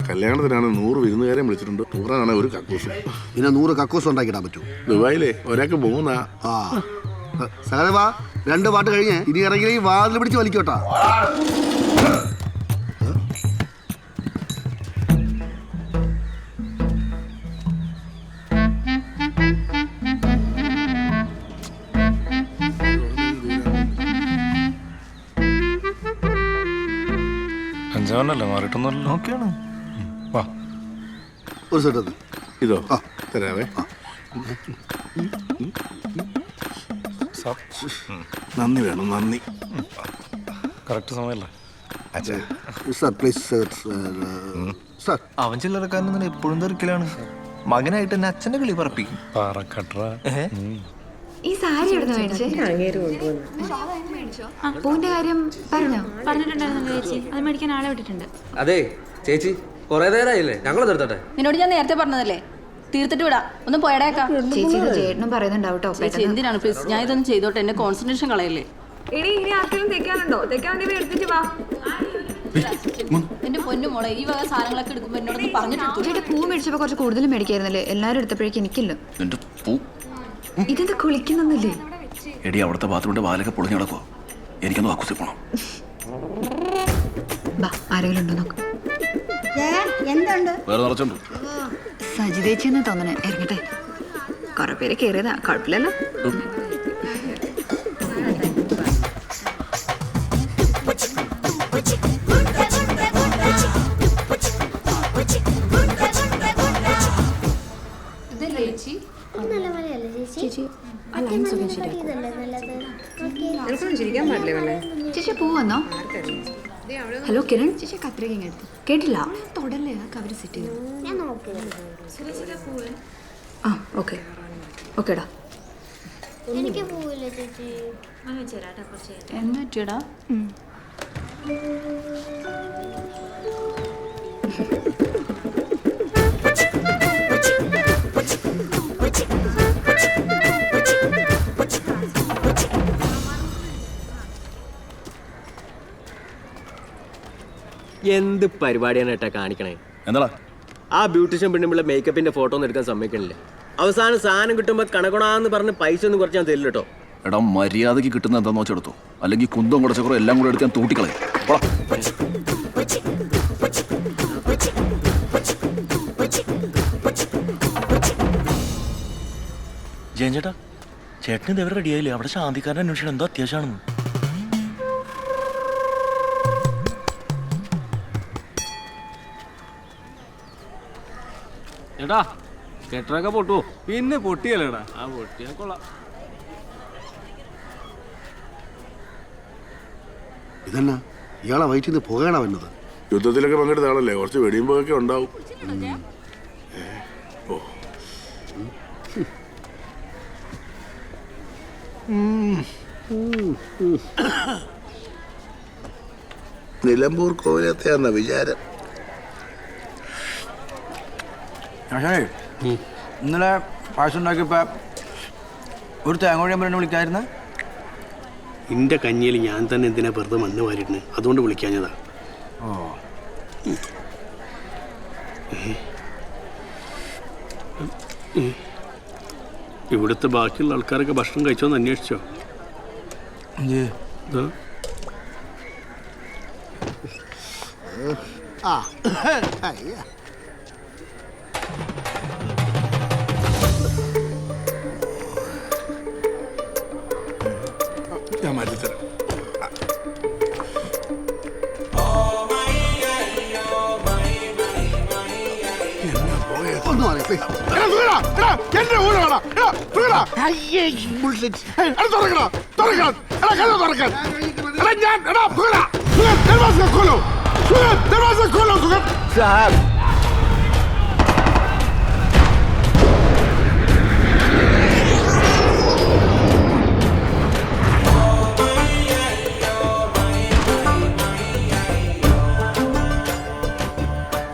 കല്യാണത്തിനാണ് 100 വിരുന്നുകാരെ വിളിച്ചിട്ടുണ്ട്. ടൂറാണ് ഒരു കക്കൂസ്. പിന്നെ 100 കക്കൂസ് ഉണ്ടാക്കിടാൻ പറ്റൂ. ദുബായിലെ ഒരാൾക്ക് 3. ആ സഹദേവാ 2 പാട്ട് കഴിഞ്ഞ് ഇനി ഇറങ്ങി വാതിൽ പിടിച്ച് വലിക്കോട്ടാ. അഞ്ചാവനല്ലേ മാറിയിട്ടൊന്നുമല്ലോ. നോക്കിയാണ്. വാ ഒരു സെറ്റ് ഇതോ തരാവേ. നന്ദി വേണം, നന്ദി. കറക്റ്റ് സമയമല്ലേ സർ പ്ലീസ് സർ. അവൻ ചില്ലറക്കാരനൊന്നും എപ്പോഴും തെറിക്കലാണ്. മകനായിട്ട് എന്നെ അച്ഛന്റെ കളി പറപ്പിക്കും. ഈ സാരി എവിടെ മേടിച്ചേ? പൂവിന്റെ കാര്യം പറഞ്ഞിട്ടുണ്ടായിരുന്നു ചേച്ചി. അത് മേടിക്കാൻ ആളെ വിട്ടിട്ടുണ്ട്. അതെ ചേച്ചി, കൊറേ നേരമായില്ലേ, ഞങ്ങൾ നിർത്തട്ടെ. നിന്നോട് ഞാൻ നേരത്തെ പറഞ്ഞതല്ലേ, തീർത്തിട്ട് വിടാം. ഒന്ന് പോയടേക്കാം. ചേച്ചി ചേട്ടനും പറയുന്നുണ്ടാവും കേട്ടോ. ചേച്ചി എന്തിനാണ് പ്ലീസ്, ഞാൻ ഇതൊന്നും ചെയ്തോട്ടെ, എന്റെ കോൺസെൻട്രേഷൻ കളയല്ലേ. ഇനി ആർക്കെങ്കിലും തെക്കാനുണ്ടോ? തെക്കാൻ വേണ്ടി എടുത്തിട്ട് വാ. എന്റെ പൊന്നു മോളെ, ഈ വക സാധനങ്ങളൊക്കെ എടുക്കുമ്പോ എന്നോടൊന്ന് പറഞ്ഞിട്ട്. ചേട്ടാ പൂ മേടിച്ചപ്പോ കുറച്ച് കൂടുതൽ മേടിക്കായിരുന്നല്ലേ? എല്ലാരും എടുത്തപ്പോഴേക്കും എനിക്കില്ല. ഇതെന്താ കുളിക്കുന്നില്ലേ? എടി അവിടുത്തെ ബാത്റൂമിന്റെ വാലൊക്കെ പൊളിഞ്ഞു കിടക്കുവോ? എനിക്കൊന്ന് വാക്കുസി പോണം. ആരെങ്കിലും ഉണ്ടോ നോക്ക്. വേറെ നിറച്ചുണ്ട്. സജിതേച്ചിന്ന് തോന്നണേ. ഇറങ്ങട്ടെ, കൊറേ പേര് കേറിയതാ, കുഴപ്പമില്ലല്ലോ. ചേച്ചി പൂ വന്നോ? ഹലോ കിരൺ, ചേച്ചി കത്രിക എടുത്തു. കേട്ടില്ല, തൊടല്ലേ അവര് സെറ്റ് ചെയ്തു. ആ ഓക്കെ ഓക്കേടാ. എന്താ പറ്റിയടാ? എന്ത് പരിപാടിയാണ് ഏട്ടാ കാണിക്കണേ? എന്താ ആ ബ്യൂട്ടീഷ്യൻ പെണ്ണുമ്പിള്ള മേക്കപ്പിന്റെ ഫോട്ടോ ഒന്നും എടുക്കാൻ സമ്മതിക്കണില്ല. അവസാനം സാധനം കിട്ടുമ്പോ കണക്കണാന്ന് പറഞ്ഞ് പൈസ ഒന്നും കുറച്ച് ഞാൻ തരില്ല കേട്ടോ. എടാ മര്യാദക്ക് കിട്ടുന്ന എന്താന്ന് വെച്ചെടുത്തു, അല്ലെങ്കിൽ കുന്തം കുടച്ചക്കറോ എല്ലാം കൂടെ എടുത്ത് ഞാൻ തൂട്ടിക്കളയും. ജയൻ ചേട്ടാ, ചേട്ടന് ഇതേവരെ റെഡിയായില്ലേ? അവിടെ ശാന്തിക്കാരൻ അന്വേഷണം എന്തോ അത്യാവശ്യമാണെന്ന്. ചേട്ടാ കെട്ടറൊക്കെ പൊട്ടുവോ? പിന്നെ പൊട്ടിയല്ലേടാ. ആ പൊട്ടിയാ കൊള്ളാം. ഇതെന്നാ ഇയാളെ വയറ്റിൽ നിന്ന് പുകയാണോ വന്നത്? യുദ്ധത്തിലൊക്കെ പങ്കെടുത്ത ആളല്ലേ, കുറച്ച് വെടിയുമ്പോഴൊക്കെ ഉണ്ടാവും. നിലമ്പൂർ കോവിലത്തെയാന്ന വിചാരം. ഇന്നലെ പായസം ഉണ്ടാക്കിയപ്പോ ഒരു തേങ്ങോഴിയാൻ പറഞ്ഞ വിളിക്കായിരുന്ന. എൻ്റെ കഞ്ഞിയിൽ ഞാൻ തന്നെ എന്തിനാ വെറുതെ മണ്ണ് വാരിയിട്ടുണ്ട്, അതുകൊണ്ട് വിളിക്കാഞ്ഞതാ. ഇവിടുത്തെ ബാക്കിയുള്ള ആൾക്കാരൊക്കെ ഭക്ഷണം കഴിച്ചോന്ന് അന്വേഷിച്ചോ? ഞാൻ മാറ്റിത്തരാം.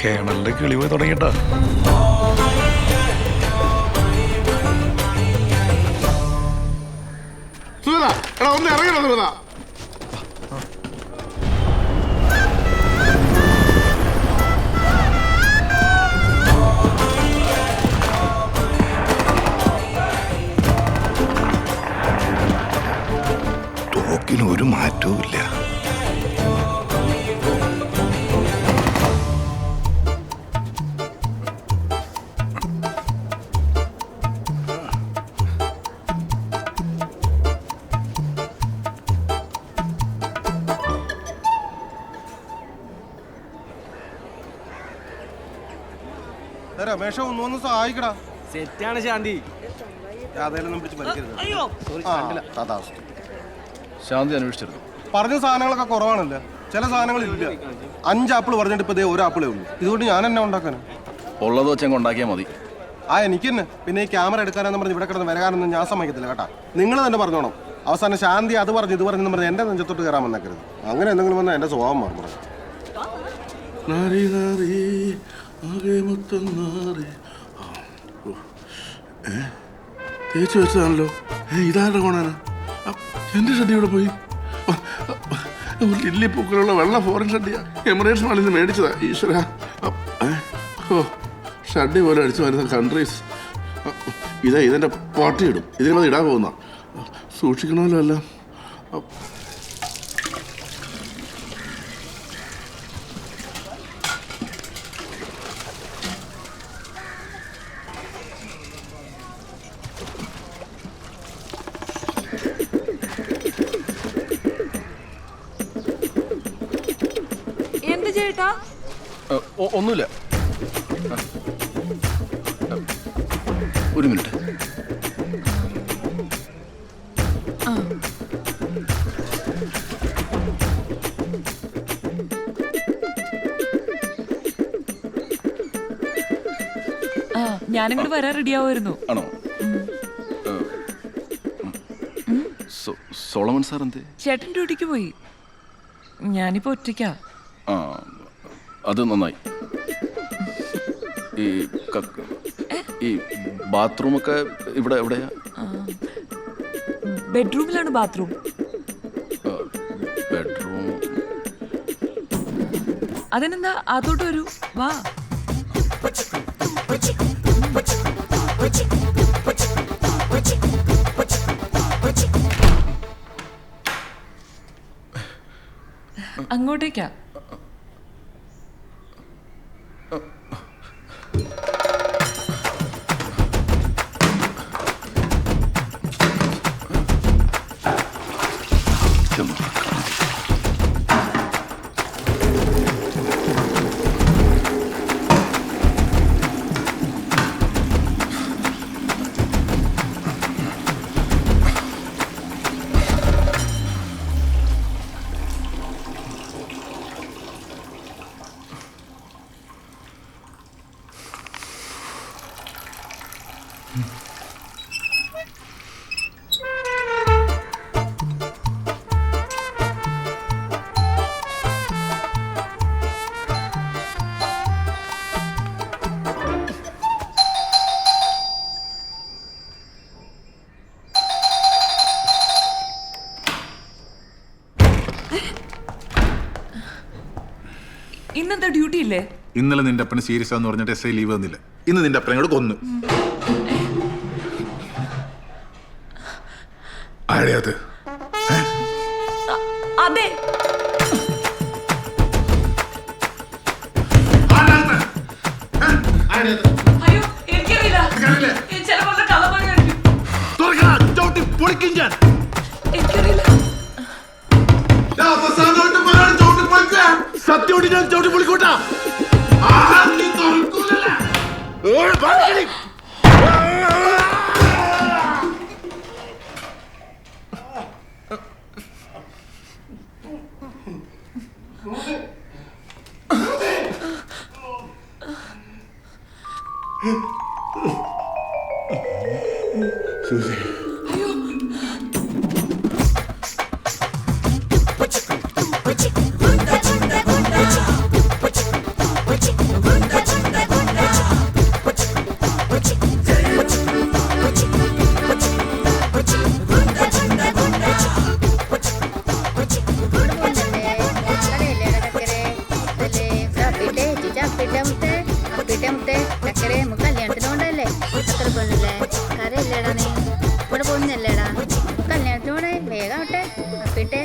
കേണലിന്റെ കിളി പോയി തുടങ്ങിട്ടാ. ഒന്ന് ഇറങ്ങണം. രമേശ ഒന്നൊന്ന് സഹായിക്കടാ. സെറ്റാണ് ശാന്തി. അതെല്ലാം പിടിച്ച് വലിക്കരുത്. ശാന്തി അന്വേഷിച്ചിരുന്നു. പറഞ്ഞ സാധനങ്ങളൊക്കെ കുറവാണല്ലോ, ചില സാധനങ്ങളില്ല. 5 ആപ്പിൾ പറഞ്ഞിട്ട് ഇപ്പൊ 1 ആപ്പിളേ ഉള്ളൂ. ഇതുകൊണ്ട് ഞാൻ എന്നെ ഉണ്ടാക്കാനാ? ഉള്ളത് വെച്ചങ്ങ് ഉണ്ടാക്കിയാൽ മതി. എനിക്ക് തന്നെ. പിന്നെ ഈ ക്യാമറ എടുക്കാനെന്ന് പറഞ്ഞ് ഇവിടെ കിടന്ന് വരാനൊന്നും ഞാൻ സമ്മതിക്കത്തില്ല കേട്ടാ. നിങ്ങൾ തന്നെ പറഞ്ഞോണം. അവസാനം ശാന്തി അത് പറഞ്ഞു ഇത് പറഞ്ഞെന്ന് പറഞ്ഞ് എന്റെ നെഞ്ചത്തോട്ട് കയറാൻ വന്നേക്കരുത്. അങ്ങനെ എന്തെങ്കിലും വന്നാൽ എന്റെ സ്വഭാവം മാറും. തേച്ച് വെച്ചതാണല്ലോ. ഇതാരുടെ കോണാണ്? എൻ്റെ ഷഡ്ഡി ഇവിടെ പോയി. ലില്ലി പൂക്കളുള്ള വെള്ള ഫോറിൻ ഷഡ്ഡിയാ. എമിറേറ്റ്സ് മാളിൽ നിന്ന് മേടിച്ചതാ. ഈശ്വര, ഷഡ്ഡി പോലെ അടിച്ചു വരുന്ന കൺട്രീസ്. ഇതെൻ്റെ പാർട്ടി ഇടും. ഇതിന് ഇടാൻ പോകുന്ന സൂക്ഷിക്കണമല്ലോ എല്ലാം. എന്ത് ചേട്ടാ? ഒന്നുമില്ല. ഒരു മിനിറ്റ്. ഞാനിങ്ങോട്ട് വരാൻ റെഡിയാവുമായിരുന്നു. ആണോ? സോളമൻ സാർ എന്തേ? ചേട്ടൻ ഡ്യൂട്ടിക്ക് പോയി. ഞാനിപ്പോ ഒറ്റയ്ക്കാ. ആ, അത് നന്നായി. ഈ ബാത്റൂമൊക്കെ ഇവിടെ എവിടെയാ? ബെഡ്റൂമിലാണ് ബാത്റൂം. ബെഡ്റൂം അതിനെന്താ, അതോട്ട് വരൂ, വാ. അങ്ങോട്ടേക്കാ. ഇന്നെന്താ ഡ്യൂട്ടി ഇല്ലേ? ഇന്നലെ നിന്റെ അപ്പന് സീരിയസ് ആന്ന് പറഞ്ഞിട്ട് എസ് ഐ ലീവ് തന്നില്ല. ഇന്ന് നിന്റെ അപ്പനെ കൂടെ കൊന്നു. ആരെയത്? അതെ, അയ്യോ എനിക്കറിയില്ല. ചിലപ്പോൾ കള്ളപ്പണി കാണിക്കും. എനിക്കറിയില്ല. സത്യോടി ഞാൻ ചവിട്ടി പൊളിക്കൂട്ടാ. കല്യാണത്തിനോണ്ടല്ലേ അത്ര പെണ്ണല്ലേ? കരയില്ലേടാ നീ? ഇവിടെ പോകുന്നല്ലേടാ? കല്യാണത്തിനോടെ വേഗാവട്ടെ. അപ്പിട്ടെ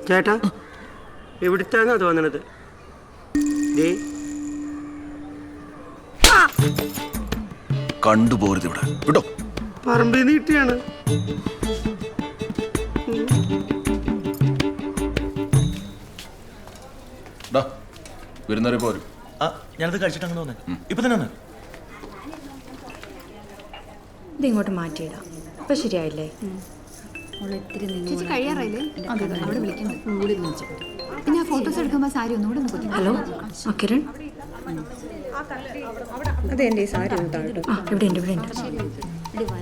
ചേട്ടാ, എവിടുത്താണ് തോന്നണത്? കണ്ടുപോരുത് ഇവിടെ. വിട്ടോ. പറമ്പിൽ നിന്ന് കിട്ടിയാണ്. വരുന്നവരെ പോരും. ആ ഞാനത് കഴിച്ചിട്ട് അങ്ങനെ തോന്നേ ഇപ്പൊ തന്നെ വന്നേ. ഇത് ഇങ്ങോട്ട് മാറ്റിയിടാം. ഇപ്പൊ ശരിയായില്ലേ? ചേച്ചി കഴിയാറായില്ലേ? അവിടെ വിളിക്കുന്നു. പിന്നെ ആ ഫോട്ടോസ് എടുക്കുമ്പോൾ സാരി ഒന്നുകൂടെ ഒന്ന് കുത്തി. ഹലോ കിരൺ, അതെന്റെ ഈ സാരി ഇവിടെ ഉണ്ട്, ഇവിടെ ഉണ്ട്.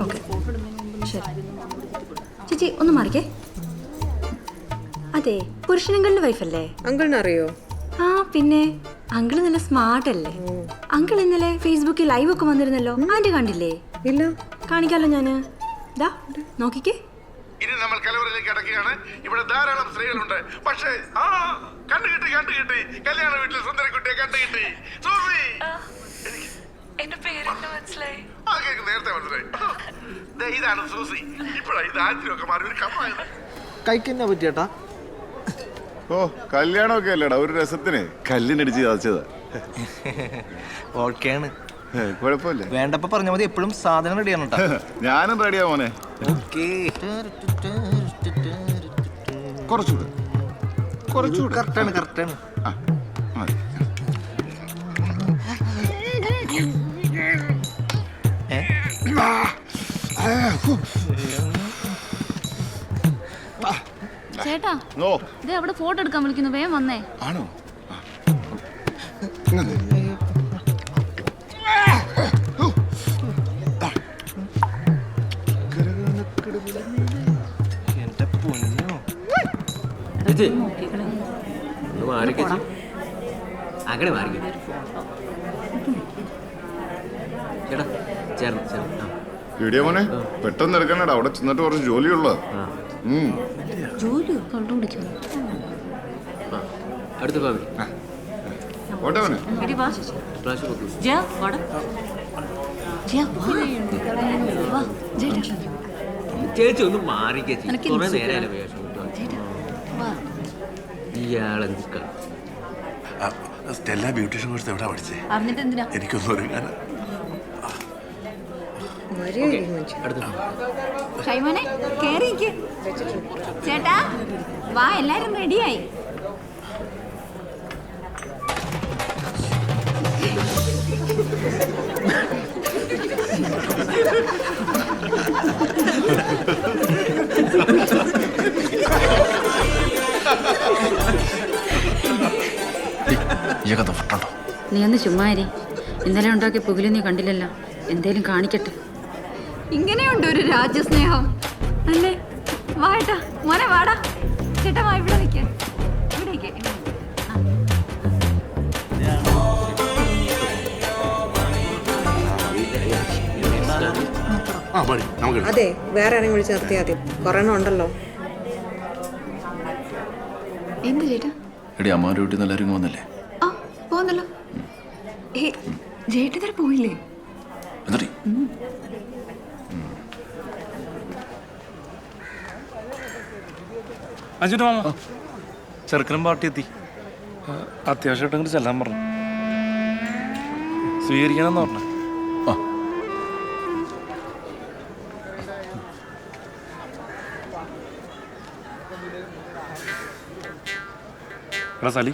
ഓക്കെ ശരി. ചേച്ചി ഒന്ന് മാറിക്കേ. അതെ, പുരുഷനങ്കളുടെ വൈഫല്ലേ? അങ്കിളിനെ അറിയോ? ആ പിന്നെ, അങ്കിള് നല്ല സ്മാർട്ട് അല്ലേ? അങ്കിൾ ഇന്നലെ ഫേസ്ബുക്കിൽ ലൈവ് ഒക്കെ വന്നിരുന്നല്ലോ. ആന്റി കണ്ടില്ലേ? ഇല്ല. കാണിക്കാലോ ഞാന്. ദാ നോക്കിക്കേ. ഇനി നമ്മൾ കലവറിലേക്ക് അടക്കുകയാണ്. ഇവിടെ ധാരാളം സ്ത്രീകളുണ്ട്. പക്ഷേ കണ്ടുകിട്ടി കല്യാണ വീട്ടിൽ സുന്ദരക്കുട്ടിയെ കണ്ടുകിട്ടി. എന്റെ പേരെന്താ മനസ്സിലായി? നേരത്തെ മനസ്സിലായി. ഇതാണ് സൂസി. ഇപ്പോഴാണ് ഇത് ആദ്യമൊക്കെ മാറി ഒരു കമ്മായത്. കൈക്കെന്നാ പറ്റിയേട്ടാ? ഓ കല്യാണമൊക്കെ അല്ലേടാ, ഒരു രസത്തിന് കല്ലിനടിച്ച് ചതച്ചതാ. ഓക്കെയാണ്, കുഴപ്പമില്ല. വേണ്ടപ്പോ പറഞ്ഞ മതി. എപ്പോഴും സാധനം റെഡിയാണ് കേട്ടോ. ഞാനും റെഡിയാ മോനെ. കുറച്ചുകൂടെ കറക്റ്റാണ്. മതി. ചേട്ടാ, ഓ ഇതേ അവിടെ ഫോട്ടോ എടുക്കാൻ വിളിക്കുന്നു, വേഗം വന്നേ. ആണോ? എന്റെ പൊന്നോ. അങ്ങനെ മാറി ചേട്ടാ. ചേർന്ന് വീഡിയോ മോനെ പെട്ടെന്ന് എടുക്കണടാ, അവിടെ ചെന്നിട്ട് കുറച്ച് ജോലിയുള്ള. ജോലിയോ? കണ്ടു പിടിക്കുന്നു. അടുത്ത ഫാമിലി ഓട്ടെ മോനെ. ചേച്ചി ഒന്ന് മാറിക്കേച്ചി, കുറെ നേരം ഇയാളെന്ത് സ്റ്റെല്ല ബ്യൂട്ടീഷ്യൻ കോഴ്സ് എവിടെ പഠിച്ചേ? അറിഞ്ഞിട്ട് എന്തിനാ? എനിക്കൊന്നും ഒരുങ്ങാൻ. ഷൈമോനെ കേറിക്ക്. ചേട്ടാ വാ, എല്ലാരും റെഡിയായി. നീ ഒന്ന് ചുമ്മാരി. ഇന്നലെ ഉണ്ടാക്കിയ പുകില് നീ കണ്ടില്ലല്ലോ. എന്തേലും കാണിക്കട്ടെ. ഇങ്ങനെയുണ്ട് ഒരു രാജ്യസ്നേഹം അല്ലേ? വാട്ടാ മോനെ, വാടാ. ചേട്ടാ വാ, ഇവിടെ നിൽക്കാൻ. അതെ, വേറെ ആരെങ്കിലും വിളിച്ച് നിർത്തിയാൽ മതി. കൊറോണ ഉണ്ടല്ലോ. എന്ത് ചേട്ടാ? എടി അമ്മാരുടെ വീട്ടിൽ നിന്ന് എല്ലാവരും വന്നല്ലേ? ആ പോന്നല്ലോ. ചേട്ടൻ പോയില്ലേ? എന്നിട്ട് അഞ്ചിട്ട് മാമ, ചെറുക്കനും പാർട്ടി എത്തി. അത്യാവശ്യമായിട്ട് അങ്ങോട്ട് ചെല്ലാൻ പറഞ്ഞു. സ്വീകരിക്കണമെന്ന് പറഞ്ഞു. എടാ സലി,